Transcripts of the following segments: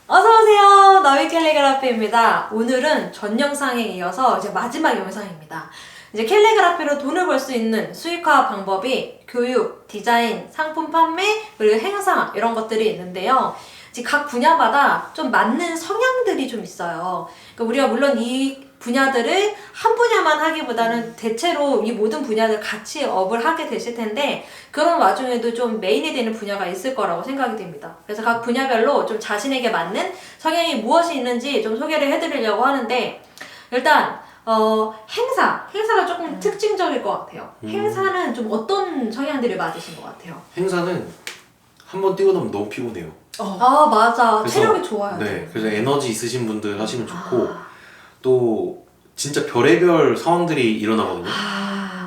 어서오세요. 너희 캘리그라피입니다. 오늘은 전 영상에 이어서 이제 마지막 영상입니다. 이제 캘리그라피로 돈을 벌 수 있는 수익화 방법이 교육, 디자인, 상품 판매, 그리고 행사 이런 것들이 있는데요. 이제 각 분야마다 좀 맞는 성향들이 좀 있어요. 그러니까 우리가 물론 이 분야들을 한 분야만 하기보다는 대체로 이 모든 분야들 같이 업을 하게 되실 텐데 그런 와중에도 좀 메인이 되는 분야가 있을 거라고 생각이 됩니다. 그래서 각 분야별로 좀 자신에게 맞는 성향이 무엇이 있는지 좀 소개를 해드리려고 하는데 일단 행사가 조금 특징적일 것 같아요. 행사는 좀 어떤 성향들이 맞으신 것 같아요? 행사는 한 번 뛰고 나면 너무 피곤해요. 아 맞아. 그래서, 체력이 좋아요. 네, 그래서 에너지 있으신 분들 하시면 좋고 또 진짜 별의별 상황들이 일어나거든요.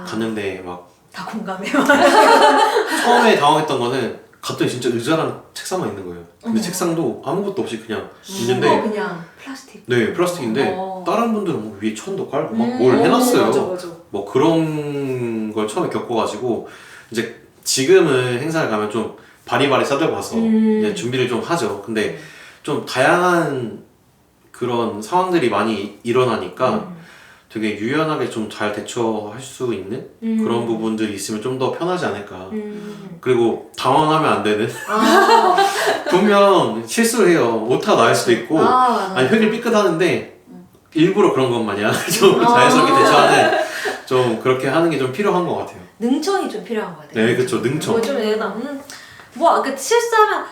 갔는데 막 다 공감해요. 처음에 당황했던 거는 갔더니 진짜 의자랑 책상만 있는 거예요. 근데 책상도 아무것도 없이 그냥 있는데 그냥 플라스틱. 네, 플라스틱인데 어. 다른 분들은 뭐 위에 천도 깔고 막 뭘 해놨어요. 맞아. 뭐 그런 걸 처음에 겪어가지고 이제 지금은 행사를 가면 좀 바리바리 싸들고 가서 이제 준비를 좀 하죠. 근데 좀 다양한 그런 상황들이 많이 일어나니까 되게 유연하게 좀 잘 대처할 수 있는 그런 부분들이 있으면 좀 더 편하지 않을까. 그리고 당황하면 안 되는. 분명 실수를 해요. 오타가 나을 수도 있고 아니 회를 삐끗하는데 일부러 그런 것 마냥 좀 자연스럽게 대처하는 좀 그렇게 하는 게 좀 필요한 것 같아요. 능청이 좀 필요한 것 같아요. 네, 그렇죠. 능청. 뭐 좀 내가 그 실수하면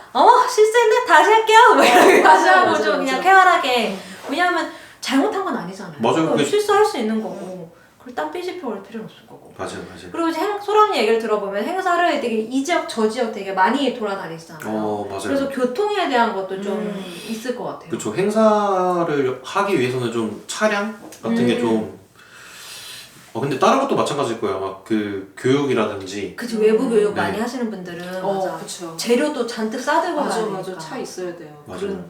실수했네 다시 할게요. 뭐 이렇게 다시 하고 맞아, 좀 맞아. 그냥 쾌활하게. 왜냐하면 잘못한 건 아니잖아요. 맞아요. 그게- 실수할 수 있는 거고. 그걸 땀 삐집혀 올 필요는 없을 거고. 맞아요. 그리고 이제 소람 얘기를 들어보면 행사를 되게 이 지역 저 지역 되게 많이 돌아다니시잖아요. 맞아요. 그래서 교통에 대한 것도 좀 있을 것 같아요. 그렇죠. 행사를 하기 위해서는 좀 차량 같은 게 좀. 근데 다른 것도 마찬가지일 거예요. 막 그 교육이라든지. 그치 외부 교육 네. 많이 하시는 분들은 맞아. 그쵸. 재료도 잔뜩 싸들고 맞아, 가니까. 맞아. 차 있어야 돼요. 맞아요.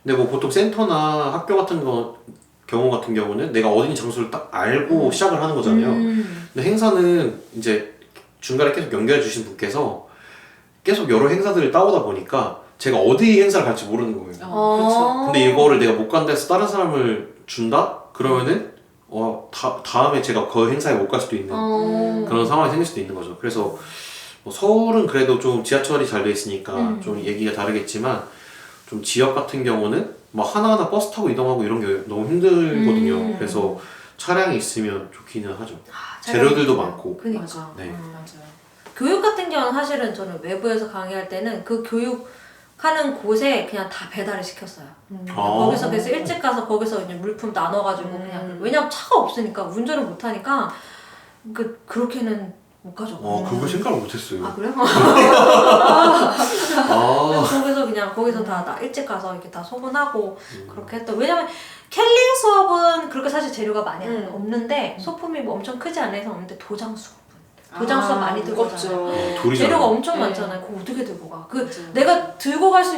근데 뭐 보통 센터나 학교 같은 경우 같은 경우는 내가 어디 있는 장소를 딱 알고 시작을 하는 거잖아요. 근데 행사는 이제 중간에 계속 연결해 주신 분께서 계속 여러 행사들을 따오다 보니까 제가 어디 행사를 갈지 모르는 거예요. 그렇죠. 근데 이거를 내가 못 간다 해서 다른 사람을 준다? 그러면은 다음에 제가 그 행사에 못 갈 수도 있는 그런 상황이 생길 수도 있는 거죠. 그래서 뭐 서울은 그래도 좀 지하철이 잘 돼 있으니까 좀 얘기가 다르겠지만 좀 지역 같은 경우는 막 하나하나 버스 타고 이동하고 이런 게 너무 힘들거든요. 그래서 차량이 있으면 좋기는 하죠. 재료들도 많고. 그니까. 맞아. 네. 맞아요. 교육 같은 경우는 사실은 저는 외부에서 강의할 때는 그 교육하는 곳에 그냥 다 배달을 시켰어요. 거기서 그래서 일찍 가서 거기서 이제 물품 나눠가지고 그냥 왜냐면 차가 없으니까 운전을 못하니까 그렇게는 못 가져가. 그거 생각을 못했어요. 아 그래요? 거기서 다 일찍 가서 이렇게 다 소분하고 그렇게 했던. 왜냐면 캘링 수업은 그렇게 사실 재료가 많이 없는데 소품이 뭐 엄청 크지 않은 이상 없는데 도장 수업 많이 들고 가잖아요. 돌이잖아요. 재료가 엄청 네. 많잖아요. 그거 어떻게 들고 가? 맞아요. 내가 들고 갈 수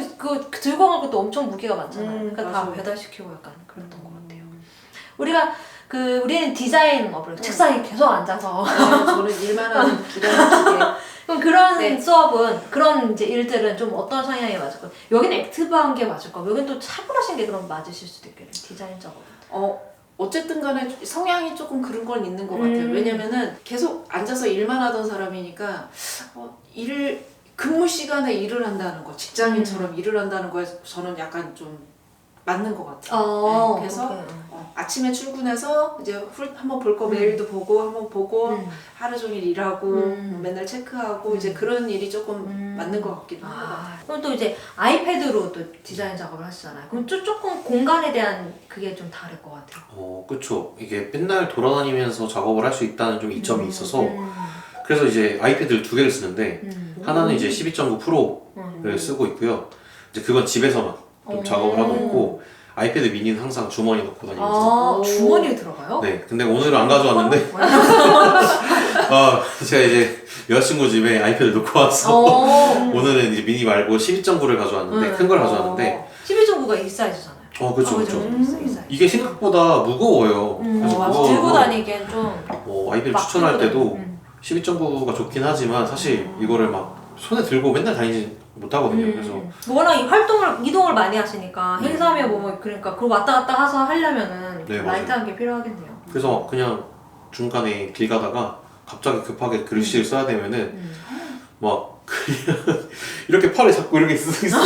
들고 갈 것도 엄청 무게가 많잖아요. 그러니까 다 맞아요. 배달시키고 약간 그랬던 것 같아요. 우리는 디자인업을 책상에 계속 앉아서 저는 일만 하는 기다리게. 그럼 그런 네. 수업은 그런 이제 일들은 좀 어떤 성향이 맞을까요? 여기는 액티브한 게 맞을까요? 여기는 또 차분하신 게 그럼 맞으실 수도 있겠네요. 디자인 작업은. 어쨌든 간에 성향이 조금 그런 건 있는 것 같아요. 왜냐면은 계속 앉아서 일만 하던 사람이니까 근무 시간에 일을 한다는 거, 직장인처럼 일을 한다는 거에 저는 약간 좀 맞는 것 같아요. 네, 그래서 아침에 출근해서 이제 한번 볼 거 메일도 보고 한번 보고 하루 종일 일하고 맨날 체크하고 이제 그런 일이 조금 맞는 것 같기도 하고. 그럼 또 이제 아이패드로 또 디자인 작업을 하시잖아요. 그럼 조금 공간에 대한 그게 좀 다를 것 같아요. 그쵸. 이게 맨날 돌아다니면서 작업을 할 수 있다는 좀 이점이 있어서 그래서 이제 아이패드를 2개를 쓰는데 하나는 이제 12.9 프로를 쓰고 있고요. 이제 그건 집에서만 좀 작업을 하고 있고 아이패드 미니는 항상 주머니에 넣고 다니면서. 주머니에 들어가요? 네. 근데 오늘은 안 가져왔는데 제가 이제 여자친구 집에 아이패드를 놓고 왔어. 오늘은 이제 미니 말고 12.9를 가져왔는데 큰 걸 가져왔는데 12.9가 이 사이즈잖아요. 그쵸 그쵸. 이 사이즈. 이게 생각보다 무거워요. 그래서 들고 다니기엔 좀 아이패드 막 추천할 들고 때도 12.9가 좋긴 하지만 사실 이거를 막 손에 들고 맨날 다니지 못 하거든요. 그래서 워낙 이 이동을 많이 하시니까 행사면 뭐 그러니까 그걸 왔다 갔다 해서 하려면은 네, 라이트한 게 필요하겠네요. 그래서 그냥 중간에 길 가다가 갑자기 급하게 글씨를 써야 되면은 막 그냥 이렇게 팔을 잡고 이렇게 쓰고 있어.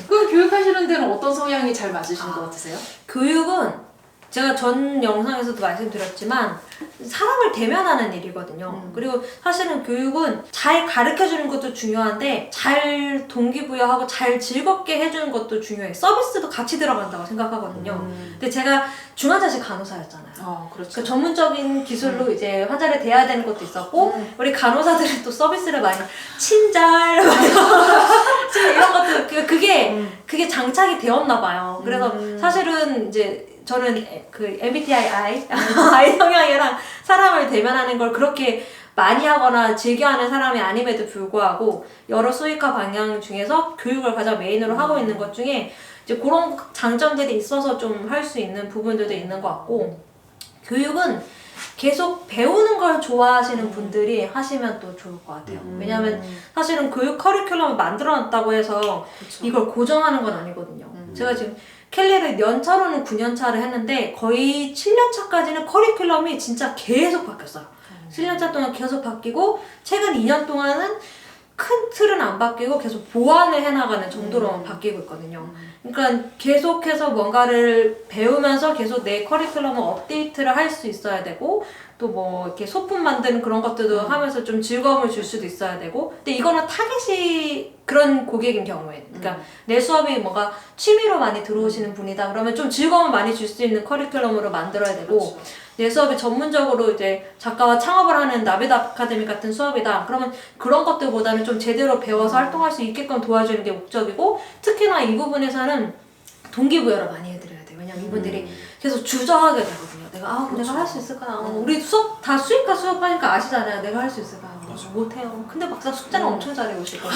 그럼 교육하시는 데는 어떤 성향이 잘 맞으시는 것 같으세요? 교육은 제가 전 영상에서도 말씀드렸지만 사람을 대면하는 일이거든요. 그리고 사실은 교육은 잘 가르쳐주는 것도 중요한데 잘 동기부여하고 잘 즐겁게 해주는 것도 중요해요. 서비스도 같이 들어간다고 생각하거든요. 근데 제가 중환자실 간호사였잖아요. 그렇죠. 그 전문적인 기술로 이제 환자를 대해야 되는 것도 있었고 우리 간호사들은 또 서비스를 많이 친절 이런 것도 그게 장착이 되었나 봐요. 그래서 사실은 이제 저는 그 MBTI I 성향이랑 사람을 대면하는 걸 그렇게 많이 하거나 즐겨하는 사람이 아님에도 불구하고 여러 수의과 방향 중에서 교육을 가장 메인으로 하고 있는 것 중에 이제 그런 장점들이 있어서 좀 할 수 있는 부분들도 있는 것 같고 교육은 계속 배우는 걸 좋아하시는 분들이 하시면 또 좋을 것 같아요. 왜냐하면 사실은 교육 커리큘럼을 만들어놨다고 해서 그렇죠. 이걸 고정하는 건 아니거든요. 제가 지금 캘리를 연차로는 9년차를 했는데 거의 7년차까지는 커리큘럼이 진짜 계속 바뀌었어요. 7년차 동안 계속 바뀌고 최근 2년 동안은 큰 틀은 안 바뀌고 계속 보완을 해나가는 정도로만 바뀌고 있거든요. 그러니까 계속해서 뭔가를 배우면서 계속 내 커리큘럼을 업데이트를 할 수 있어야 되고 또 뭐 이렇게 소품 만드는 그런 것들도 하면서 좀 즐거움을 줄 수도 있어야 되고 근데 이거는 타겟이 그런 고객인 경우에 그러니까 내 수업이 뭔가 취미로 많이 들어오시는 분이다 그러면 좀 즐거움을 많이 줄 수 있는 커리큘럼으로 만들어야 되고 그렇죠. 내 수업이 전문적으로 이제 작가와 창업을 하는 나비다 아카데미 같은 수업이다. 그러면 그런 것들보다는 좀 제대로 배워서 활동할 수 있게끔 도와주는 게 목적이고 특히나 이 부분에서는 동기부여를 많이 해드려야 돼요. 왜냐면 이분들이 계속 주저하게 되거든요. 내가 그렇죠. 내가 할 수 있을까? 우리 수업 다 수의과 수업하니까 아시잖아요. 내가 할 수 있을까? 못해요. 근데 막상 숙제는 엄청 잘해 오실 거예요.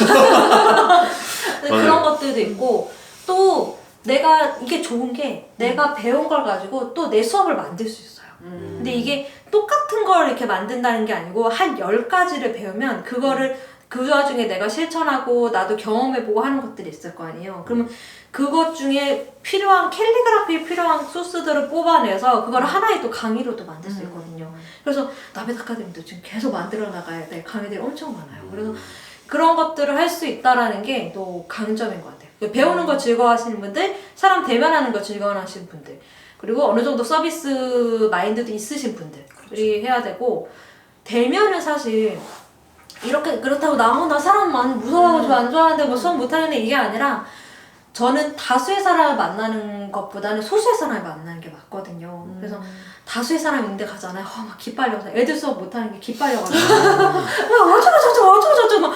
그런 것들도 있고 또 내가 이게 좋은 게 내가 배운 걸 가지고 또 내 수업을 만들 수 있어요. 근데 이게 똑같은 걸 이렇게 만든다는 게 아니고 한 10가지를 배우면 그거를 그 와중에 내가 실천하고 나도 경험해보고 하는 것들이 있을 거 아니에요. 그러면 그것 중에 필요한 캘리그라피에 필요한 소스들을 뽑아내서 그걸 하나의 또 강의로도 만들 수 있거든요. 그래서 나비다 아카데미도 지금 계속 만들어 나가야 될 강의들이 엄청 많아요. 그래서 그런 것들을 할 수 있다라는 게 또 강점인 것 같아요. 배우는 거 즐거워하시는 분들, 사람 대면하는 거 즐거워하시는 분들, 그리고 어느 정도 서비스 마인드도 있으신 분들이 해야 되고 대면은 사실 이렇게 그렇다고 나 사람 많이 무서워하고 저 안 좋아하는데 뭐 수업 못하겠네 이게 아니라 저는 다수의 사람을 만나는 것보다는 소수의 사람을 만나는 게 맞거든요. 그래서 다수의 사람이 있는데 가잖아요. 막 기빨려서 애들 수업 못하는 게 기빨려가지고 어쩌고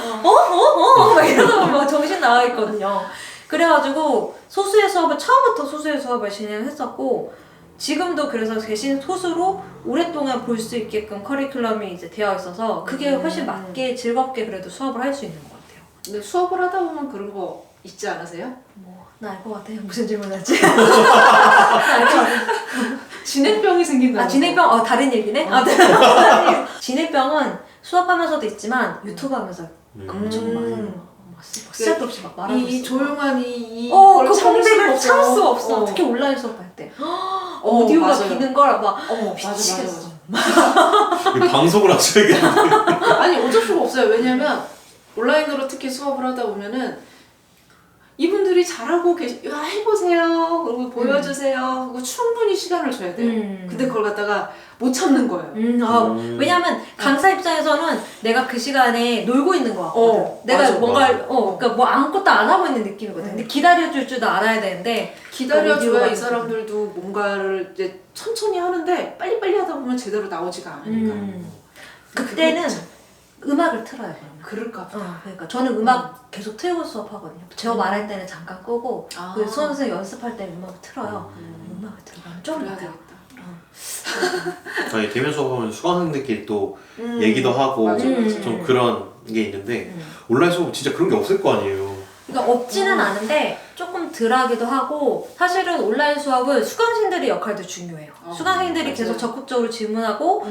막 이러다가 막 정신 나와 있거든요. 그래가지고 소수의 수업을 처음부터 소수의 수업을 진행했었고 지금도 그래서 대신 소수로 오랫동안 볼 수 있게끔 커리큘럼이 이제 되어 있어서 그게 훨씬 맞게 즐겁게 그래도 수업을 할 수 있는 것 같아요. 근데 수업을 하다 보면 그런 거 있지 않으세요? 나 알 것 같아요. 무슨 질문 하지? 나 알 것 같아. 진행병이 생긴다. 진행병 다른 얘기네? 진행병은 수업하면서도 있지만 유튜브 하면서 엄청 많아요. 쓸데도 없이 막 말하고 이 있어. 조용한 이 그 공백을 참을 수가 없어. 특히 온라인 수업할 때. 오디오가 맞아요. 비는 걸 막 미치겠어. 방송을 하셔야겠는데. 아니 어쩔 수가 없어요. 왜냐면 온라인으로 특히 수업을 하다 보면은 이분들이 잘하고 해보세요. 그리고 보여주세요. 하고 충분히 시간을 줘야 돼요. 근데 그걸 갖다가 못 참는 거예요. 왜냐면 강사 입장에서는 내가 그 시간에 놀고 있는 거 같거든. 내가 맞아, 뭔가 맞아. 그러니까 뭐 아무것도 안 하고 있는 느낌이거든. 근데 기다려줄 줄도 알아야 되는데 기다려줘야 이 사람들도 뭔가를 이제 천천히 하는데 빨리빨리 하다 보면 제대로 나오지가 않으니까. 그때는 음악을 틀어요. 그러면. 그럴까 봐. 그러니까 저는 음악 계속 틀고 수업하거든요. 제가 말할 때는 잠깐 끄고 그 수험생 연습할 때 음악을 틀어요. 음악을 틀어가면 좀 그래야 나아요. 되겠다. 아니 대면 수업하면 수강생들끼리 또 얘기도 하고 맞아. 좀 그런 게 있는데 온라인 수업 진짜 그런 게 없을 거 아니에요. 그러니까 없지는 않은데 조금 덜하기도 하고 사실은 온라인 수업은 수강생들의 역할도 중요해요. 수강생들이 맞아요. 계속 적극적으로 질문하고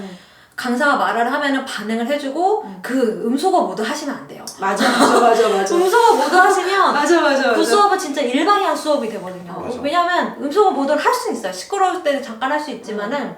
강사가 말을 하면은 반응을 해주고 그 음소거 모드 하시면 안 돼요. 맞아. 음소거 모드 하시면 맞아. 그 수업은 진짜 일방향 수업이 되거든요. 맞아. 왜냐면 음소거 모드를 할 수는 있어요. 시끄러울 때는 잠깐 할 수 있지만은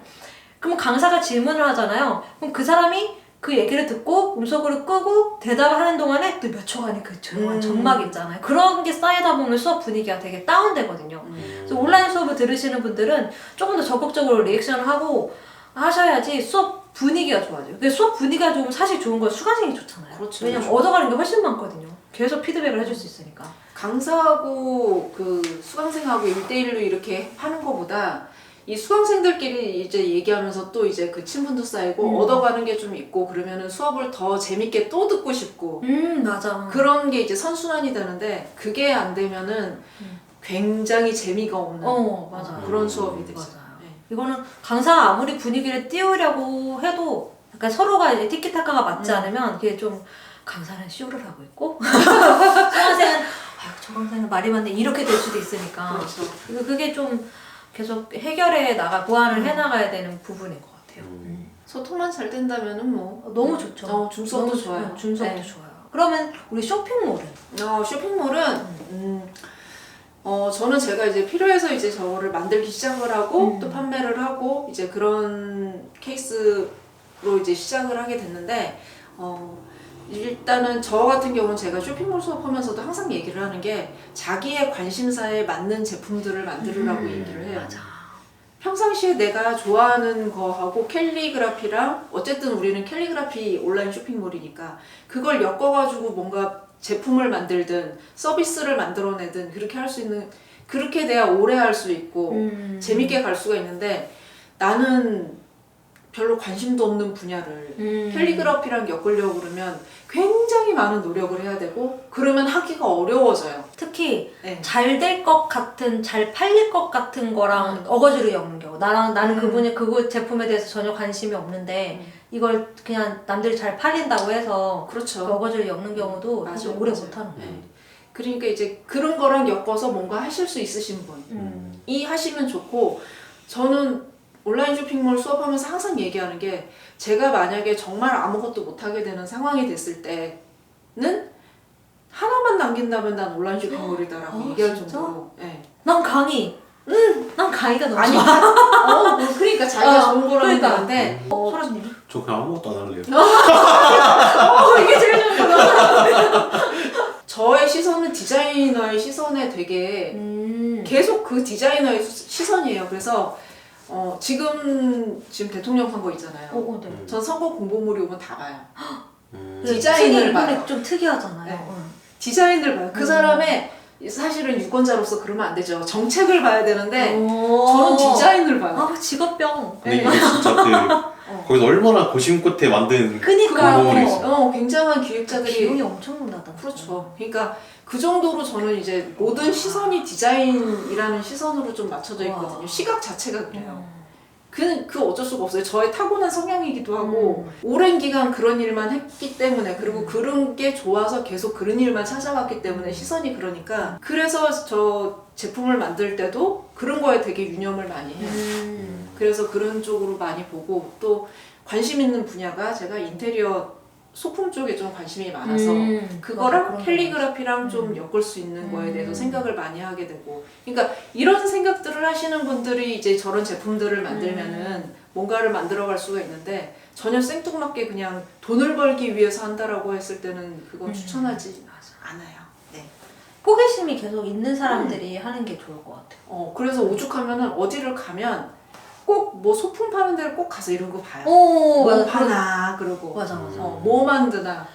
그럼 강사가 질문을 하잖아요. 그럼 그 사람이 그 얘기를 듣고 음소거를 끄고 대답을 하는 동안에 또 몇 초간의 그 조용한 점막 있잖아요. 그런 게 쌓이다 보면 수업 분위기가 되게 다운되거든요. 그래서 온라인 수업을 들으시는 분들은 조금 더 적극적으로 리액션을 하고 하셔야지 수업 분위기가 좋아져요. 근데 수업 분위기가 좋으면 사실 좋은 건 수강생이 좋잖아요. 그렇죠. 왜냐면 얻어가는 게 훨씬 많거든요. 계속 피드백을 해줄 수 있으니까. 강사하고 그 수강생하고 1대1로 이렇게 하는 것보다 이 수강생들끼리 이제 얘기하면서 또 이제 그 친분도 쌓이고 얻어가는 게 좀 있고 그러면은 수업을 더 재밌게 또 듣고 싶고 맞아. 그런 게 이제 선순환이 되는데 그게 안 되면은 굉장히 재미가 없는 맞아요. 그런 수업이 되죠. 맞아요. 네. 이거는 강사가 아무리 분위기를 띄우려고 해도 약간 서로가 이제 티키타카가 맞지 않으면 그게 좀 강사는 쇼를 하고 있고 수강생은 저 강사는 말이 많네 이렇게 될 수도 있으니까 그렇죠. 그래서 그게 좀 계속 해결해 보완을 해나가야 되는 부분인 것 같아요. 소통만 잘 된다면은 뭐 너무 좋죠. 줌수업도 너무 좋아요. 줌수업도 네. 좋아요. 그러면 우리 쇼핑몰은? 쇼핑몰은 저는 제가 이제 필요해서 이제 저거를 만들기 시작을 하고 또 판매를 하고 이제 그런 케이스로 이제 시작을 하게 됐는데 일단은 저 같은 경우는 제가 쇼핑몰 수업하면서도 항상 얘기를 하는 게 자기의 관심사에 맞는 제품들을 만들으라고 얘기를 해요. 맞아. 평상시에 내가 좋아하는 거하고 캘리그라피랑 어쨌든 우리는 캘리그라피 온라인 쇼핑몰이니까 그걸 엮어가지고 뭔가 제품을 만들든 서비스를 만들어내든 그렇게 할 수 있는 그렇게 돼야 오래 할 수 있고 재밌게 갈 수가 있는데 나는 별로 관심도 없는 분야를 캘리그라피랑 엮으려고 그러면 굉장히 많은 노력을 해야 되고 그러면 하기가 어려워져요. 특히 네. 잘 될 것 같은, 잘 팔릴 것 같은 거랑 어거지로 엮는 경우. 나는 그분이 그 제품에 대해서 전혀 관심이 없는데 이걸 그냥 남들이 잘 팔린다고 해서 그렇죠. 그 어거지로 엮는 경우도 사실 맞아요, 오래 맞아요. 못하는 거예요. 네. 그러니까 이제 그런 거랑 엮어서 뭔가 하실 수 있으신 분이 하시면 좋고 저는 온라인 쇼핑몰 수업하면서 항상 얘기하는 게 제가 만약에 정말 아무것도 못하게 되는 상황이 됐을 때는 하나만 남긴다면 난 온라인 쇼핑몰이다라고 얘기할 진짜? 정도로 네. 난 강의. 난 강의가 너무 아니 좋아. 그러니까 자기가 좋은 거라는 그러니까. 건데 소라님. 저 그냥 아무것도 안 할래요. 이게 제일 좋은 거야. 저의 시선은 디자이너의 시선에 되게 계속 그 디자이너의 시선이에요. 그래서 지금 대통령 선거 있잖아요. 네. 전 선거 공보물이 오면 다 봐요. 근데 디자인을 이번에 봐요. 좀 특이하잖아요. 네. 디자인을 봐요. 그 사람의 사실은 유권자로서 그러면 안 되죠. 정책을 봐야 되는데 저는 디자인을 봐요. 직업병. 근데 이게 진짜 거기서 얼마나 고심 끝에 만든 그니까. 공보물이 있어. 굉장한 기획자들이 비용이 엄청나다. 그렇죠. 그러니까 그 정도로 저는 이제 모든 시선이 디자인이라는 시선으로 좀 맞춰져 있거든요. 와. 시각 자체가 그래요. 그 어쩔 수가 없어요. 저의 타고난 성향이기도 하고 오랜 기간 그런 일만 했기 때문에 그리고 그런 게 좋아서 계속 그런 일만 찾아왔기 때문에 시선이 그러니까 그래서 저 제품을 만들 때도 그런 거에 되게 유념을 많이 해요. 그래서 그런 쪽으로 많이 보고 또 관심 있는 분야가 제가 인테리어 소품 쪽에 좀 관심이 많아서 그거랑 캘리그라피랑 좀 엮을 수 있는 거에 대해서 생각을 많이 하게 되고 그러니까 이런 생각들을 하시는 분들이 이제 저런 제품들을 만들면은 뭔가를 만들어갈 수가 있는데 전혀 생뚱맞게 그냥 돈을 벌기 위해서 한다라고 했을 때는 그건 추천하지 않아요. 네. 호기심이 계속 있는 사람들이 하는 게 좋을 것 같아요. 그래서 오죽하면은 어디를 가면 꼭 뭐 소품 파는 데를 꼭 가서 이런 거 봐요. 오, 뭐 파나 그러고 맞아. 뭐 만드나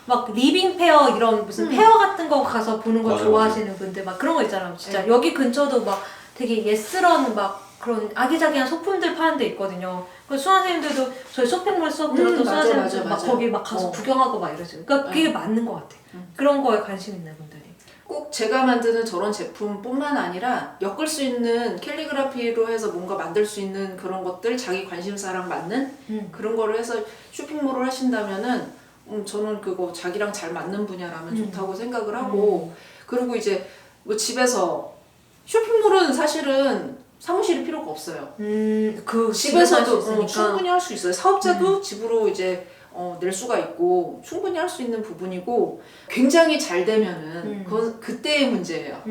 막 리빙 페어 이런 무슨 페어 같은 거 가서 보는 거 맞아, 좋아하시는 분들 막 그런 거 있잖아요. 진짜 여기 근처도 막 되게 예스런 막 그런 아기자기한 소품들 파는 데 있거든요. 그 수강생들도 저희 쇼핑몰 수업 들었던 수강생들 막 거기 막 가서 구경하고 막 이러세요. 그러니까 그게 맞는 것 같아요. 그런 거에 관심 있는 분들이. 꼭 제가 만드는 저런 제품뿐만 아니라 엮을 수 있는 캘리그라피로 해서 뭔가 만들 수 있는 그런 것들 자기 관심사랑 맞는 그런 거를 해서 쇼핑몰을 하신다면은 저는 그거 자기랑 잘 맞는 분야라면 좋다고 생각을 하고 그리고 이제 뭐 집에서 쇼핑몰은 사실은 사무실이 필요가 없어요. 그 집에서도 할수 있으니까. 충분히 할 수 있어요. 사업자도 집으로 이제 낼 수가 있고 충분히 할 수 있는 부분이고 굉장히 잘 되면은 그건 그때의 문제예요.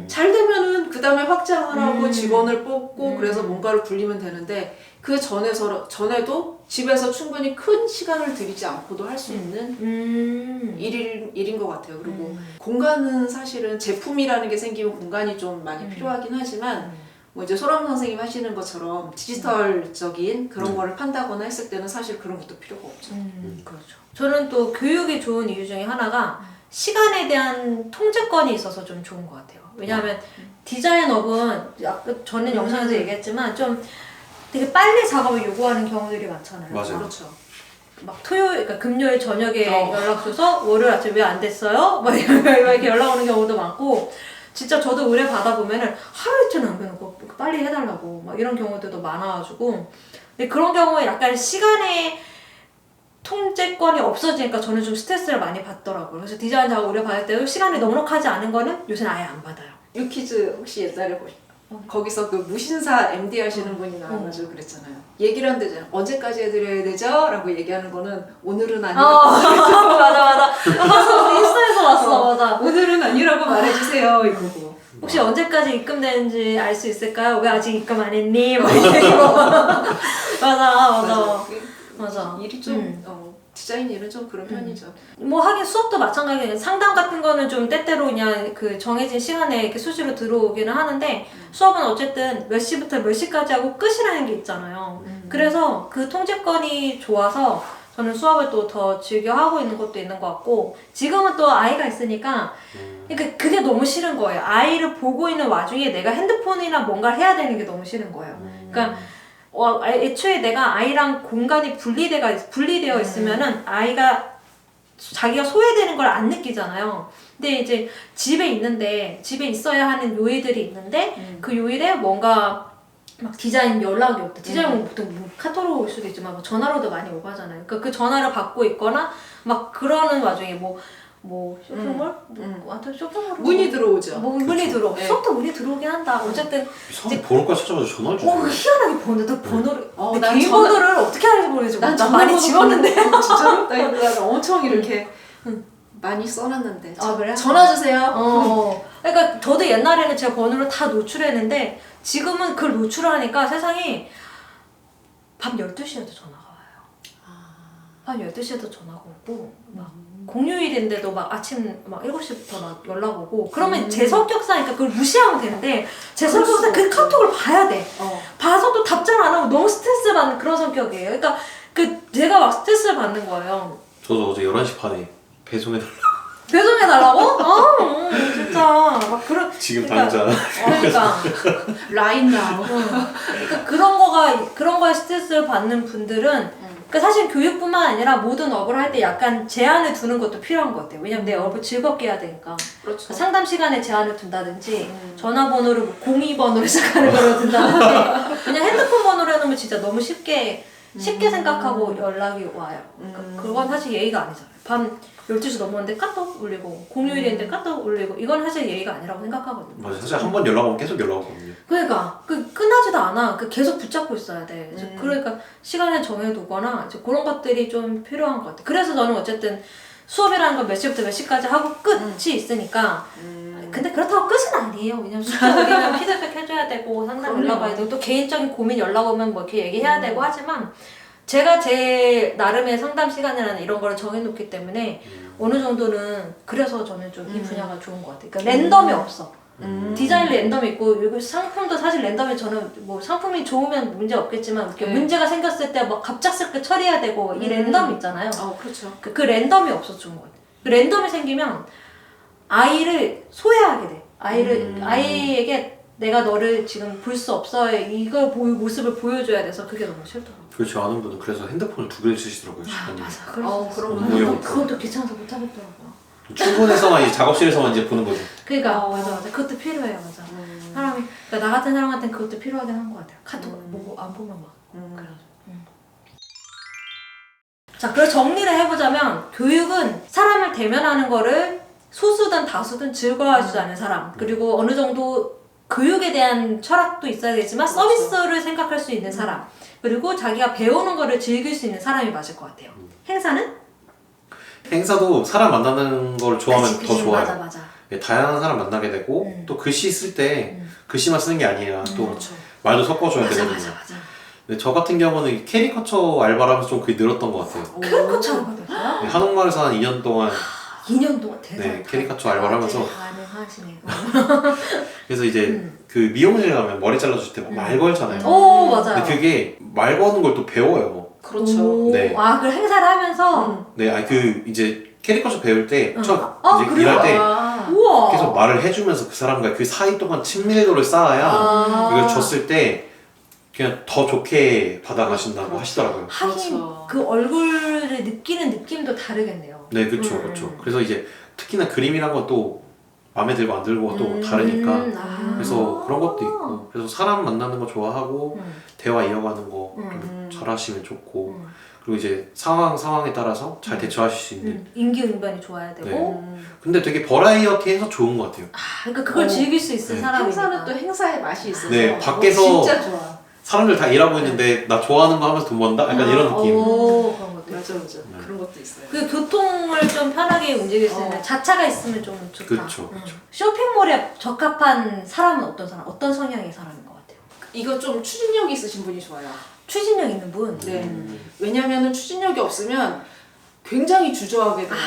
잘 되면은 그 다음에 확장을 하고 직원을 뽑고 그래서 뭔가를 굴리면 되는데 그 전에도 집에서 충분히 큰 시간을 들이지 않고도 할 수 있는 일인 것 같아요. 그리고 공간은 사실은 제품이라는 게 생기면 공간이 좀 많이 필요하긴 하지만 뭐 이제 소람 선생님 하시는 것처럼 디지털적인 그런 거를 판다거나 했을 때는 사실 그런 것도 필요가 없죠. 그렇죠. 저는 또 교육이 좋은 이유 중에 하나가 시간에 대한 통제권이 있어서 좀 좋은 것 같아요. 왜냐하면 디자인업은 전에 영상에서 얘기했지만 좀 되게 빨리 작업을 요구하는 경우들이 많잖아요. 맞아요. 그렇죠. 막 그러니까 금요일 저녁에 연락 줘서 월요일 아침 왜 안 됐어요? 막 이렇게 연락 오는 경우도 많고 진짜 저도 의뢰 받아보면은 하루 이틀 남겨놓고 빨리 해달라고 막 이런 경우들도 많아가지고 근데 그런 경우에 약간 시간의 통제권이 없어지니까 저는 좀 스트레스를 많이 받더라고요. 그래서 디자인 작업 의뢰 받을 때도 시간이 넉넉하지 않은 거는 요새는 아예 안 받아요. 유키즈 혹시 옛날에 거기서 그 무신사 MD 하시는 분이 나와가지고 그랬잖아요. 얘기를 한대잖아요. 언제까지 해드려야 되죠? 라고 얘기하는 거는 오늘은 아니라고 맞아. 봤어. 인스타에서 봤어. 맞아. 오늘은 아니라고 말해주세요. 이거고. 혹시 언제까지 입금되는지 알 수 있을까요? 왜 아직 입금 안 했니? 막 이런 거. 맞아. 일이 좀 디자인 일은 좀 그런 편이죠. 뭐 하긴 수업도 마찬가지예요. 상담 같은 거는 좀 때때로 그냥 그 정해진 시간에 이렇게 수시로 들어오기는 하는데 수업은 어쨌든 몇 시부터 몇 시까지 하고 끝이라는 게 있잖아요. 그래서 그 통제권이 좋아서 저는 수업을 또 더 즐겨 하고 있는 것도 있는 것 같고 지금은 또 아이가 있으니까 그러니까 그게 너무 싫은 거예요. 아이를 보고 있는 와중에 내가 핸드폰이나 뭔가를 해야 되는 게 너무 싫은 거예요. 그러니까 애초에 내가 아이랑 공간이 분리되어 있으면은 아이가 자기가 소외되는 걸 안 느끼잖아요. 근데 이제 집에 있어야 하는 요일들이 있는데 그 요일에 뭔가 막 디자인 연락이 없다. 디자인은 보통 뭐 카톡으로 올 수도 있지만 뭐 전화로도 많이 오고 하잖아요. 그러니까 그 전화를 받고 있거나 막 그러는 와중에 뭐 쇼핑몰? 하여튼 쇼핑몰 문이 들어오죠. 문이 들어오. 네. 수업도 문이 들어오긴 한다. 어쨌든 이상하게 번호까지 찾아가지고 전화를 주세요. 희한하게 번호를 너 번호를 근데 난 개인 번호를 어떻게 하는지 모르겠어. 난 많이 지웠는데. 진짜로? 나 엄청 이렇게 많이 써놨는데. 그래? 전화 주세요. 그러니까 저도 옛날에는 제 번호를 다 노출했는데 지금은 그걸 노출하니까 세상이 밤 12시에도 전화가 와요. 밤 12시에도 전화가 오고 막 공휴일인데도 막 아침 막 7시부터 막 연락 오고 그러면 제 성격상이니까 그걸 무시하면 되는데 제 성격상 그 카톡을 봐야 돼. 봐서 또 답장 안 하고 너무 스트레스 받는 그런 성격이에요. 그러니까 제가 막 스트레스를 받는 거예요. 저도 어제 11시 반에 배송해달라고. 배송해달라고? 진짜 막 지금 그러니까, 당장. 그러니까 라인 나우. 그러니까 그런 거에 스트레스를 받는 분들은 그러니까 사실 교육뿐만 아니라 모든 업을 할 때 약간 제한을 두는 것도 필요한 것 같아요. 왜냐면 내 업을 즐겁게 해야 되니까. 그렇죠. 상담 시간에 제한을 둔다든지 전화번호를 02번으로 시작하는 걸로 둔다든지 그냥 핸드폰 번호로 해놓으면 진짜 너무 쉽게 생각하고 연락이 와요. 그러니까 그건 사실 예의가 아니잖아요. 밤 12시 넘었는데 카톡 올리고 공휴일인데 카톡 올리고 이건 사실 예의가 아니라고 생각하거든요. 맞아, 사실 한 번 연락 오면 계속 연락 오거든요. 그러니까 끝나지도 않아. 계속 붙잡고 있어야 돼. 그러니까 시간을 정해두거나 이제 그런 것들이 좀 필요한 것 같아. 그래서 저는 어쨌든 수업이라는 건 몇 시부터 몇 시까지 하고 끝이 있으니까 근데 그렇다고 끝은 아니에요. 왜냐면 숙제 올리면 피드백 해줘야 되고 상담 연락 와야 되고 또 개인적인 고민 연락 오면 뭐 이렇게 얘기해야 되고 하지만 제가 제 나름의 상담 시간이라는 이런 거를 정해놓기 때문에 어느 정도는 그래서 저는 좀 이 분야가 좋은 것 같아요. 그러니까 랜덤이 없어. 디자인 랜덤이 있고 그리고 상품도 사실 랜덤이 저는 뭐 상품이 좋으면 문제 없겠지만 이렇게 문제가 생겼을 때 막 갑작스럽게 처리해야 되고 이 랜덤 있잖아요. 그렇죠. 그 랜덤이 없어 좋은 것 같아요. 그 랜덤이 생기면 아이를 소외하게 돼. 아이에게 내가 너를 지금 볼 수 없어. 이걸 모습을 보여줘야 돼서 그게 너무 싫더라고. 그렇지, 아는 분은 그래서 핸드폰을 2개를 쓰시더라고요. 맞아. 그런 그것도 귀찮아서 못 하겠더라고요. 출근해서만 이제 작업실에서만 이제 보는 거죠. 그러니까 맞아. 그것도 필요해요. 맞아. 사람이 그러니까 나 같은 사람한테는 그것도 필요하긴 한 것 같아요. 카톡 뭐 안 보면 막 그래가지고. 자, 그래서 정리를 해보자면 교육은 사람을 대면하는 거를 소수든 다수든 즐거워하지 않은 사람 그리고 어느 정도 교육에 대한 철학도 있어야 되지만 그렇죠. 서비스를 생각할 수 있는 사람, 그리고 자기가 배우는 거를 즐길 수 있는 사람이 맞을 것 같아요. 행사는? 행사도 사람 만나는 걸 좋아하면 그치, 더 좋아요. 맞아 맞아. 예, 다양한 사람 만나게 되고 또 글씨 쓸 때 글씨만 쓰는 게 아니라 또 그렇죠. 말도 섞어줘야 맞아 되거든요. 맞아 맞아. 근데 저 같은 경우는 캐리커처 알바를 하면서 좀 그게 늘었던 것 같아요. 캐리커처 알바였어요? 네, 한옥마을에서 한 2년 동안 2년 동안 대단. 네, 캐리커처 알바를 하면서 가능하시네요. 그래서 이제 그 미용실 가면 머리 잘라줄 때 말 걸잖아요. 오 맞아요. 근데 그게 말 거는 걸 또 배워요. 그렇죠. 오, 네. 아, 그 행사를 하면서. 네, 아니 그 이제 캐리커처 배울 때 처음 아, 이제 그래요? 일할 때 아, 우와. 계속 말을 해주면서 그 사람과 그 사이 동안 친밀도를 쌓아야 아. 이걸 줬을 때 그냥 더 좋게 받아가신다고 그렇죠. 하시더라고요. 하긴 그렇죠. 그 얼굴을 느끼는 느낌도 다르겠네요. 네, 그렇죠, 그렇죠. 그래서 이제 특히나 그림이란 것도 마음에 들고 안 들고가 또 다르니까. 아. 그래서 그런 것도 있고. 그래서 사람 만나는 거 좋아하고 대화 이어가는 거 좀 잘하시면 좋고. 그리고 이제 상황에 따라서 잘 대처하실 수 있는. 임기응변이 좋아야 되고. 네. 근데 되게 버라이어티해서 좋은 것 같아요. 아, 그러니까 그걸 어. 즐길 수 있을 네. 사람이니까. 행사는 또 행사의 맛이 있어서 네, 밖에서 진짜 좋아. 사람들 다 일하고 있는데 나 좋아하는 거 하면서 돈 번다? 약간 이런 느낌. 오, 그런 것도 맞아 있고. 맞아. 그런 것도 있어요. 그 교통을 좀 편하게 움직일 수 있는 자차가 있으면 좀 좋다. 그쵸, 그쵸. 쇼핑몰에 적합한 사람은 어떤 사람? 어떤 성향의 사람인 것 같아요? 이거 좀 추진력 있으신 분이 좋아요. 추진력 있는 분. 네. 왜냐면은 추진력이 없으면 굉장히 주저하게 돼요.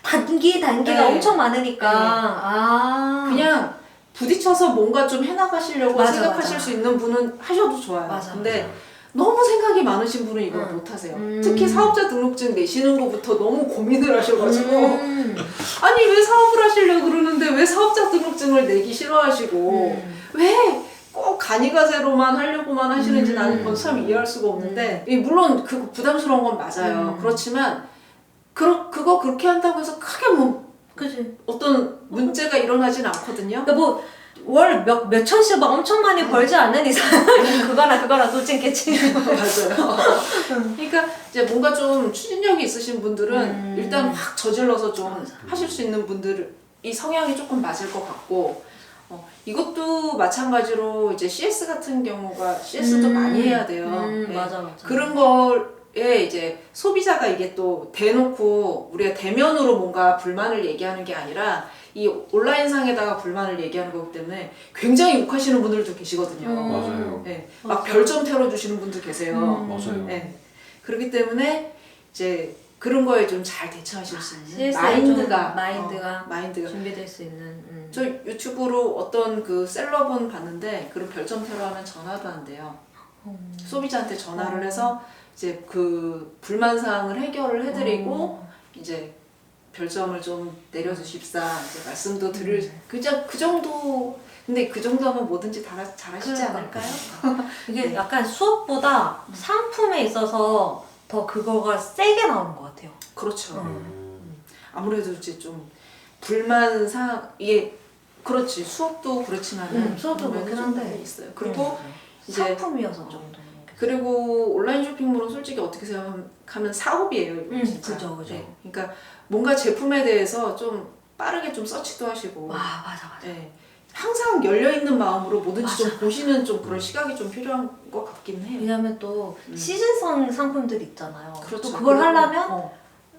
단기가 네. 엄청 많으니까. 네. 아. 그냥 부딪혀서 뭔가 좀 해나가시려고 맞아, 생각하실 맞아. 수 있는 분은 하셔도 좋아요. 맞아. 근데 너무 생각이 많으신 분은 이걸 못하세요. 특히 사업자 등록증 내시는 것부터 너무 고민을 하셔가지고 아니 왜 사업을 하시려고 그러는데 왜 사업자 등록증을 내기 싫어하시고 왜 꼭 간이가세로만 하려고만 하시는지 나는 그건 참 이해할 수가 없는데 물론 그 부담스러운 건 맞아요. 그렇지만 그거 그렇게 한다고 해서 크게 뭐 그지. 어떤 문제가 일어나진 않거든요. 그러니까 뭐 월 몇 천씩 막 엄청 많이 벌지 않는 이상 그거나 도찐개치. 맞아요. 그러니까 이제 뭔가 좀 추진력이 있으신 분들은 일단 확 저질러서 좀 하실 수 있는 분들이 성향이 조금 맞을 것 같고 이것도 마찬가지로 이제 CS 같은 경우가 CS도 많이 해야 돼요. 네. 맞아. 그런 거에 이제 소비자가 이게 또 대놓고 우리가 대면으로 뭔가 불만을 얘기하는 게 아니라 이 온라인상에다가 불만을 얘기하는 거기 때문에 굉장히 욱하시는 분들도 계시거든요. 맞아요. 네, 막 별점 테러 주시는 분도 계세요. 맞아요. 네. 그렇기 때문에 이제 그런 거에 좀 잘 대처하실 수 있는 CS에 마인드가 좀 마인드가 준비될 수 있는. 저 유튜브로 어떤 그 셀럽은 봤는데 그런 별점 테러하면 전화도 안 돼요. 소비자한테 전화를 해서 이제 그 불만 사항을 해결을 해드리고 이제 별점을 좀 내려주십사 이제 말씀도 드릴 그 정도. 근데 그 정도면 뭐든지 다 잘하시지 그러니까. 않을까요? 이게 약간 수업보다 상품에 있어서 더 그거가 세게 나오는 것 같아요. 그렇죠. 아무래도 이제 좀 불만 사항 이게 그렇지 수업도 그렇지만은 수업도 그런 그렇긴 면이 좀 한데. 있어요. 그리고 이제 상품이어서 좀 더. 그리고 온라인 쇼핑몰은 솔직히 어떻게 생각하면 사업이에요. 이거 진짜. 그죠. 네. 그러니까 뭔가 제품에 대해서 좀 빠르게 좀 서치도 하시고. 맞아. 네. 항상 열려 있는 마음으로 뭐든지 좀 맞아. 보시는 좀 그런 시각이 좀 필요한 것 같긴 해요. 왜냐면 또 시즌성 상품들이 있잖아요. 그렇죠. 또 그걸 그리고, 하려면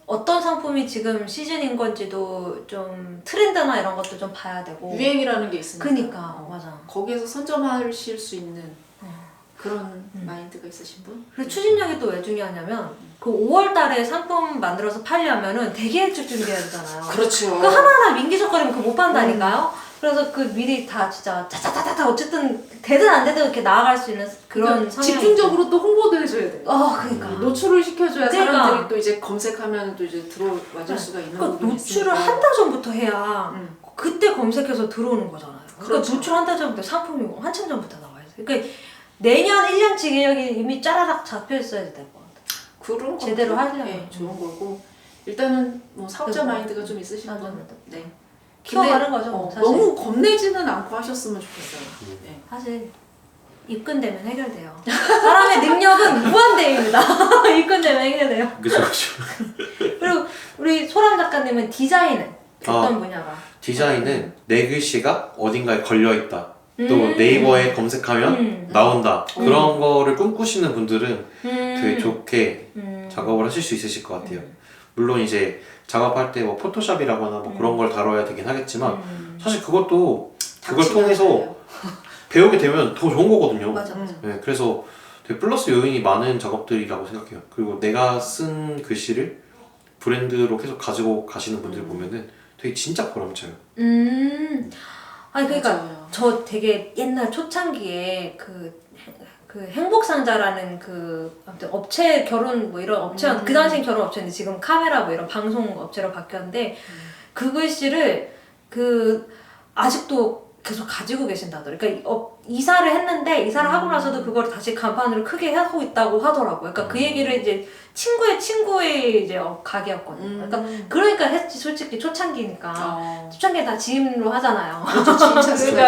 어떤 상품이 지금 시즌인 건지도 좀 트렌드나 이런 것도 좀 봐야 되고. 유행이라는 게 있으니까. 그니까 맞아. 거기에서 선점하실 수 있는 그런 마인드가 있으신 분? 그리고 추진력이 또 왜 중요하냐면 그 5월 달에 상품 만들어서 팔려면은 되게 일찍 준비해야 되잖아요. 그렇죠. 그 하나하나 민기적거리면 그거 못 판다니까요. 그래서 그 미리 다 진짜 짜자자자 어쨌든 되든 안 되든 이렇게 나아갈 수 있는 그런 그러니까 성향이 집중적으로 또 홍보도 해줘야 돼요. 그러니까. 노출을 시켜줘야 그러니까. 사람들이 또 이제 검색하면 또 이제 들어와줄 수가 있는 그러니까 부분이 노출을 있으니까. 한 달 전부터 해야 그때 검색해서 들어오는 거잖아요. 그러니까 그렇죠. 노출 한 달 전부터 상품이 한참 전부터 나와야 돼. 그러니까 내년 1년치 계획이 이미 짜라락 잡혀 있어야 될 것 같아. 그런 거 제대로 하려면. 네, 좋은 거고 일단은 뭐 사업자 그리고 마인드가 좀 있으신 맞아, 분 맞아. 네. 키워가는 거죠. 사실. 너무 겁내지는 않고 하셨으면 좋겠어요. 네. 사실 입금되면 해결돼요. 사람의 능력은 무한대입니다. 입금되면 해결돼요. 그죠. 그리고 우리 소람 작가님은 디자인은 어떤 분야가? 디자인은 내 글씨가 어딘가에 걸려있다. 또 네이버에 검색하면 나온다. 그런 거를 꿈꾸시는 분들은 되게 좋게 작업을 하실 수 있으실 것 같아요. 물론 이제 작업할 때 뭐 포토샵이라거나 뭐 그런 걸 다뤄야 되긴 하겠지만 사실 그것도 그걸 통해서 배우게 되면 더 좋은 거거든요. 맞아. 네, 그래서 되게 플러스 요인이 많은 작업들이라고 생각해요. 그리고 내가 쓴 글씨를 브랜드로 계속 가지고 가시는 분들 보면은 되게 진짜 보람차요. 아니 그러니까 맞아요. 저 되게 옛날 초창기에 그 행복상자라는 그 아무튼 업체 결혼 뭐 이런 업체 그 당시엔 결혼 업체인데 지금 카메라 뭐 이런 방송 업체로 바뀌었는데 그 글씨를 그 아직도 계속 가지고 계신다더라고요. 그러니까 이사를 했는데 이사를 하고 나서도 그걸 다시 간판으로 크게 하고 있다고 하더라고요. 그러니까 그 얘기를 이제 친구의 이제 가게였거든요. 그러니까 했지 솔직히 초창기니까. 초창기에 다 지인으로 하잖아요. 그러니까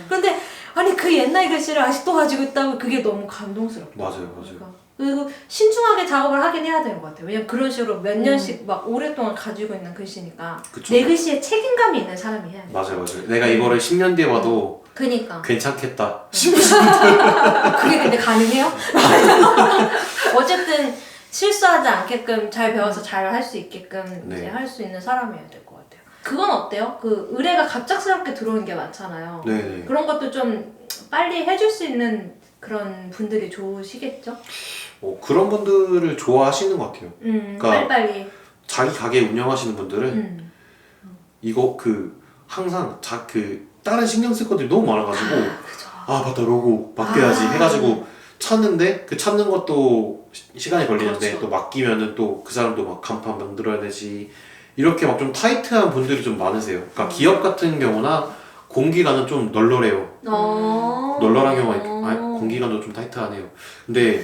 그런데 아니 그 옛날 글씨를 아직도 가지고 있다고 그게 너무 감동스럽고. 맞아요. 그리고 신중하게 작업을 하긴 해야 되는 것 같아요. 왜냐면 그런 식으로 몇 년씩 막 오랫동안 가지고 있는 글씨니까 그쵸. 내 글씨에 책임감이 있는 사람이 해야 돼. 맞아요. 내가 이거를 10년 뒤에 봐도 그니까. 괜찮겠다. 그게 근데 가능해요? 어쨌든 실수하지 않게끔 잘 배워서 잘 할 수 있게끔 네. 이제 할 수 있는 사람이어야 될 것 같아요. 그건 어때요? 그 의뢰가 갑작스럽게 들어오는 게 많잖아요. 네. 그런 것도 좀 빨리 해줄 수 있는 그런 분들이 좋으시겠죠? 그런 분들을 좋아하시는 것 같아요. 그러니까 빨리. 자기 가게 운영하시는 분들은 이거 항상 다른 신경 쓸 것들이 너무 많아가지고 그죠. 맞다 로고 맡겨야지 해가지고 찾는데 그 찾는 것도 시간이 걸리는데 그렇죠. 또 맡기면은 또 그 사람도 막 간판 만들어야 되지 이렇게 막 좀 타이트한 분들이 좀 많으세요. 그러니까 기업 같은 경우나 공기관은 좀 널널해요. 널널한 경우가 공기관도 좀 타이트하네요. 근데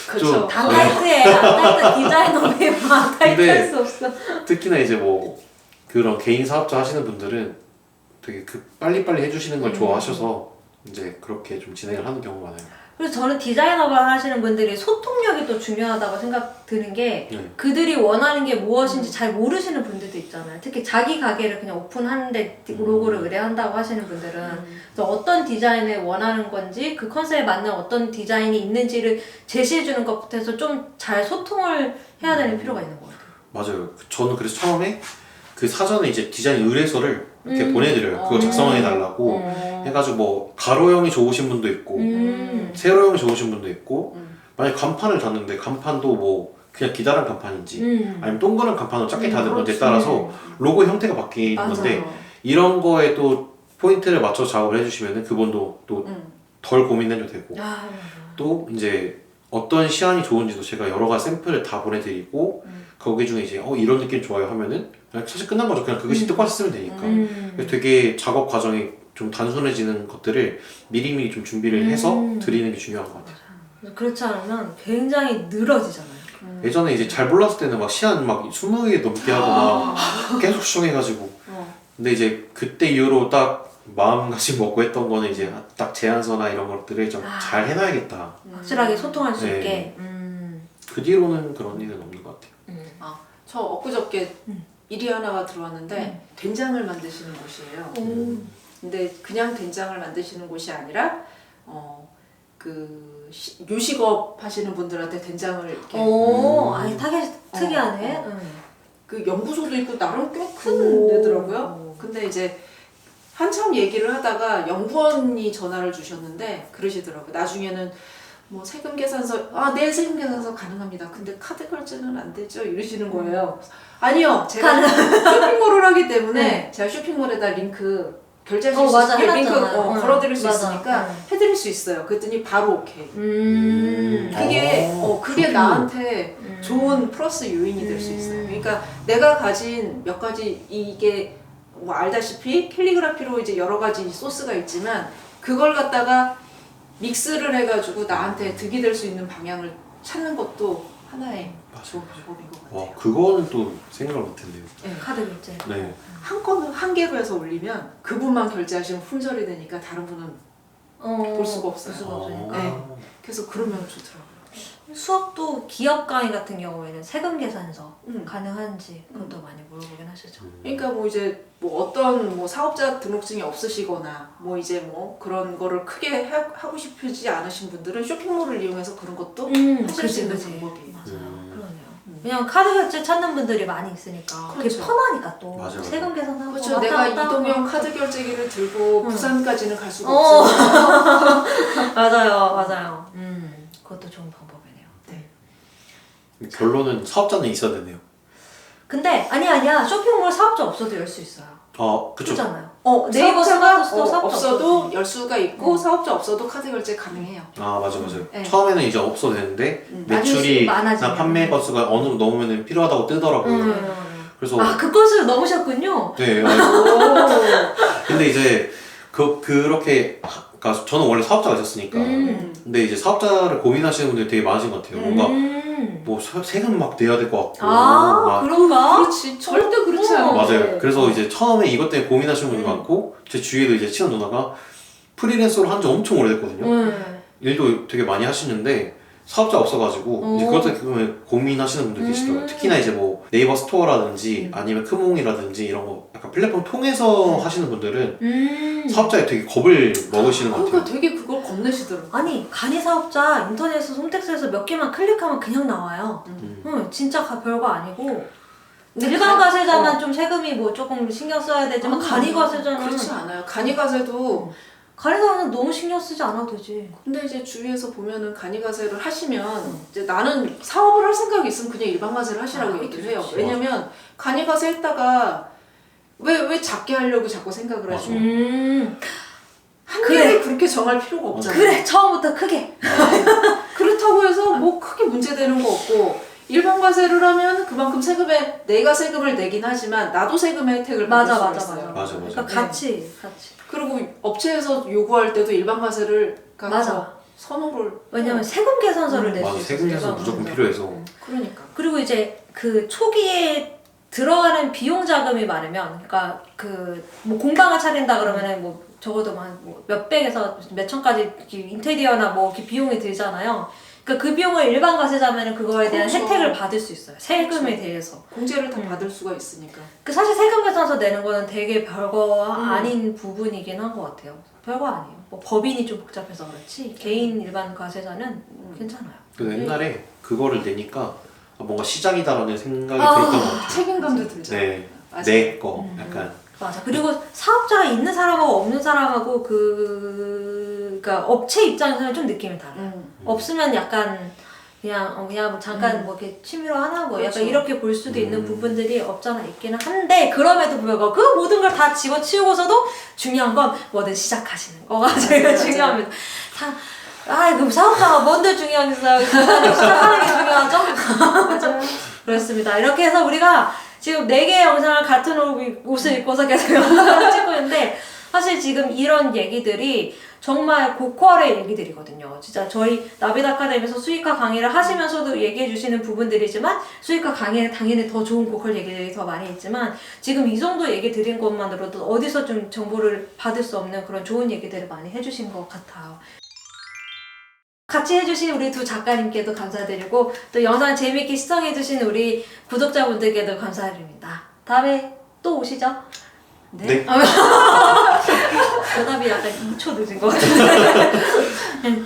그렇죠. 다 타이트해. 안 타이트 디자이너면 안 타이트 근데 할 수 없어. 특히나 이제 뭐 그런 개인 사업자 하시는 분들은 되게 빨리빨리 해주시는 걸 좋아하셔서 이제 그렇게 좀 진행을 하는 경우가 많아요. 그래서 저는 디자이너가 하시는 분들이 소통력이 또 중요하다고 생각 드는 게 그들이 원하는 게 무엇인지 잘 모르시는 분들도 있잖아요. 특히 자기 가게를 그냥 오픈하는데 로고를 의뢰한다고 하시는 분들은 그래서 어떤 디자인을 원하는 건지 그 컨셉에 맞는 어떤 디자인이 있는지를 제시해주는 것부터 해서 좀 잘 소통을 해야 되는 필요가 있는 것 같아요. 맞아요. 저는 그래서 처음에 그 사전에 이제 디자인 의뢰서를 이렇게 보내드려요. 그거 작성해달라고 해가지고 뭐 가로형이 좋으신 분도 있고 세로형이 좋으신 분도 있고 만약 간판을 닫는데 간판도 뭐 그냥 기다란 간판인지 아니면 동그란 간판으로 작게 닫은 건지에 따라서 로고 형태가 바뀌는 건데 이런 거에 또 포인트를 맞춰서 작업을 해주시면 그분도 또 덜 고민해도 되고 또 이제 어떤 시안이 좋은지도 제가 여러 가지 샘플을 다 보내드리고 거기 중에 이제 이런 느낌 좋아요 하면은 그냥 사실 끝난 거죠. 그냥 그것이 똑같이 쓰면 되니까. 그래서 되게 작업 과정이 좀 단순해지는 것들을 미리미리 좀 준비를 해서 드리는 게 중요한 것 같아요. 그렇지 않으면 굉장히 늘어지잖아요. 예전에 이제 잘 몰랐을 때는 막 시안 막 20개 넘게 하고 막 계속 수정해가지고 근데 이제 그때 이후로 딱 마음가짐 먹고 했던 거는 이제 딱 제안서나 이런 것들을 좀 잘 해놔야겠다. 확실하게 소통할 수 네. 있게. 그 뒤로는 그런 일은 없는 것 같아요. 저 엊그저께 일이 하나가 들어왔는데 된장을 만드시는 곳이에요. 근데 그냥 된장을 만드시는 곳이 아니라 요식업 하시는 분들한테 된장을 이렇게 아니 특이하네. 그 연구소도 있고 나름 꽤 큰 데더라고요. 근데 이제 한참 얘기를 하다가 연구원이 전화를 주셨는데 그러시더라고요. 나중에는 뭐 세금 계산서 네 세금 계산서 가능합니다. 근데 카드 결제는 안 되죠? 이러시는 거예요. 아니요, 제가 쇼핑몰을 하기 때문에 제가 쇼핑몰에다 링크 결제하실 수 있게 링크 걸어드릴 수 있으니까 해드릴 수 있어요. 그랬더니 바로 오케이. 그게 나한테 좋은 플러스 요인이 될 수 있어요. 그러니까 내가 가진 몇 가지 이게 뭐 알다시피 캘리그라피로 이제 여러 가지 소스가 있지만 그걸 갖다가 믹스를 해가지고 나한테 득이 될 수 있는 방향을 찾는 것도 하나의 좋은 방법인 것 같아요. 와, 그거는 또 생각을 못했네요. 네. 카드 결제. 네. 한 건은 한 개로 해서 올리면 그분만 결제하시면 품절이 되니까 다른 분은 볼 수가 없어요. 볼 수가 없으니까. 네. 그래서 그러면 좋더라고요. 수업도 기업 강의 같은 경우에는 세금 계산서 음. 가능한지 그것도 많이 물어보긴 하시죠. 그러니까 뭐 이제 뭐 어떤 뭐 사업자 등록증이 없으시거나 뭐 이제 뭐 그런 거를 크게 하고 싶지 않으신 분들은 쇼핑몰을 이용해서 그런 것도 하실 수 있는 방법이에요. 맞아요. 그러네요. 그냥 카드 결제 찾는 분들이 많이 있으니까 그게 그렇죠. 편하니까 또 맞아요. 세금 계산하고 그렇죠. 왔다 내가 갔다 이동형 하고. 카드 결제기를 들고 부산까지는 갈 수가 어. 없어요. 맞아요. 그것도 좋은 방법이네요. 네. 결론은 사업자는 있어야 되네요. 근데 아니야 쇼핑몰 사업자 없어도 열 수 있어요. 그쵸. 그렇잖아요. 네이버 네이버 사업자가 스마트 스토어 사업자 없어도 없어도 열 수가 있고 사업자 없어도 카드 결제 가능해요. 맞아요. 네. 처음에는 이제 없어도 되는데 나중에 매출이 많아지면. 판매 건수가 어느 정도 넘으면 필요하다고 뜨더라고요. 그래서 그 것을 넣으셨군요. 네. 근데 이제 그렇게 그러니까 저는 원래 사업자가 있었으니까. 근데 이제 사업자를 고민하시는 분들이 되게 많으신 것 같아요. 뭔가 뭐 세금 막 내야 될 것 같고 막 그런가? 그렇지. 절대 그렇지 않아요. 맞아요. 그래서 이제 처음에 이것 때문에 고민하시는 분이 많고 제 주위에도 이제 친한 누나가 프리랜서로 한 지 엄청 오래됐거든요. 일도 되게 많이 하시는데 사업자가 없어가지고 이제 그것 때문에 고민하시는 분들 계시더라고요. 특히나 이제 뭐 네이버 스토어라든지 아니면 크몽이라든지 이런 거 약간 플랫폼 통해서 하시는 분들은 사업자에 되게 겁을 먹으시는 것 같아요. 그러니까 되게 그걸 겁내시더라고요. 아니 간이 사업자 인터넷에서 홈택스에서 몇 개만 클릭하면 그냥 나와요. 진짜 별거 아니고 일반 과세자만 좀 세금이 뭐 조금 신경 써야 되지만 간이 과세자는 그렇지 않아요. 간이과세도 간이과세는 너무 신경 쓰지 않아도 되지. 근데 이제 주위에서 보면은 간이과세를 하시면 이제 나는 사업을 할 생각이 있으면 그냥 일반과세를 하시라고 얘기를 해요. 그렇지. 왜냐면 간이과세 했다가 왜 작게 하려고 자꾸 생각을 맞아. 하시고 그래. 한계를 그렇게 정할 필요가 없잖아요. 그래 처음부터 크게. 그렇다고 해서 뭐 크게 문제되는 거 없고 일반 과세를 하면 그만큼 세금에 내가 세금을 내긴 하지만 나도 세금의 혜택을 받을 수가 있어요. 맞아. 그러니까 같이. 그리고 업체에서 요구할 때도 일반 과세를 맞아. 선호를 왜냐면 세금 계산서를 낼 수 맞아. 있어. 세금 계산 무조건 필요해서. 그러니까 그리고 이제 그 초기에 들어가는 비용 자금이 많으면, 그러니까 그 뭐 공방을 차린다 그러면은 뭐 적어도 뭐 몇백에서 몇천까지 인테리어나 뭐 이렇게 비용이 들잖아요. 그러니까 그 비용을 일반 과세자면은 그거에 대한 그렇죠. 혜택을 받을 수 있어요. 세금에 그렇죠. 대해서. 공제를 다 받을 수가 있으니까. 그 사실 세금 계산서 내는 거는 되게 별거 아닌 부분이긴 한 것 같아요. 별거 아니에요. 뭐 법인이 좀 복잡해서 그렇지 개인 일반 과세자는 괜찮아요. 근데 옛날에 그거를 내니까 뭔가 시작이다라는 생각이 들었던 것 같아요. 책임감도 들잖아요. 네, 맞아요. 내 거 약간. 맞아. 그리고 사업자가 있는 사람하고 없는 사람하고 그러니까 업체 입장에서는 좀 느낌이 달라요. 없으면 약간 그냥 뭐 잠깐 뭐 이렇게 취미로 하나 뭐 그렇죠. 약간 이렇게 볼 수도 있는 부분들이 없잖아 있기는 한데 그럼에도 불구하고 그 모든 걸 다 집어치우고서도 중요한 건 뭐든 시작하시는 거가 제일 중요합니다. 그럼 사업자가 뭔데 중요하겠어요? 시작하는 게 중요하죠? 맞아요. 그렇습니다. 이렇게 해서 우리가 지금 4개의 영상을 같은 옷을 입고서 계속 영상을 찍고 있는데 사실 지금 이런 얘기들이 정말 고퀄의 얘기들이거든요. 진짜 저희 나비드 아카데미에서 수익화 강의를 하시면서도 얘기해 주시는 부분들이지만 수익화 강의에 당연히 더 좋은 고퀄 얘기들이 더 많이 있지만 지금 이 정도 얘기 드린 것만으로도 어디서 좀 정보를 받을 수 없는 그런 좋은 얘기들을 많이 해주신 것 같아요. 같이 해주신 우리 두 작가님께도 감사드리고 또 영상 재밌게 시청해주신 우리 구독자분들께도 감사드립니다. 다음에 또 오시죠? 네. 대답이 약간 2초 늦은 것 같은데.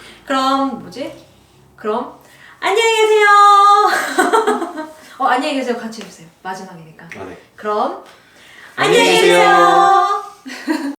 그럼 안녕히 계세요. 안녕히 계세요. 같이 해주세요. 마지막이니까. 네. 그럼 안녕히 안녕히 계세요.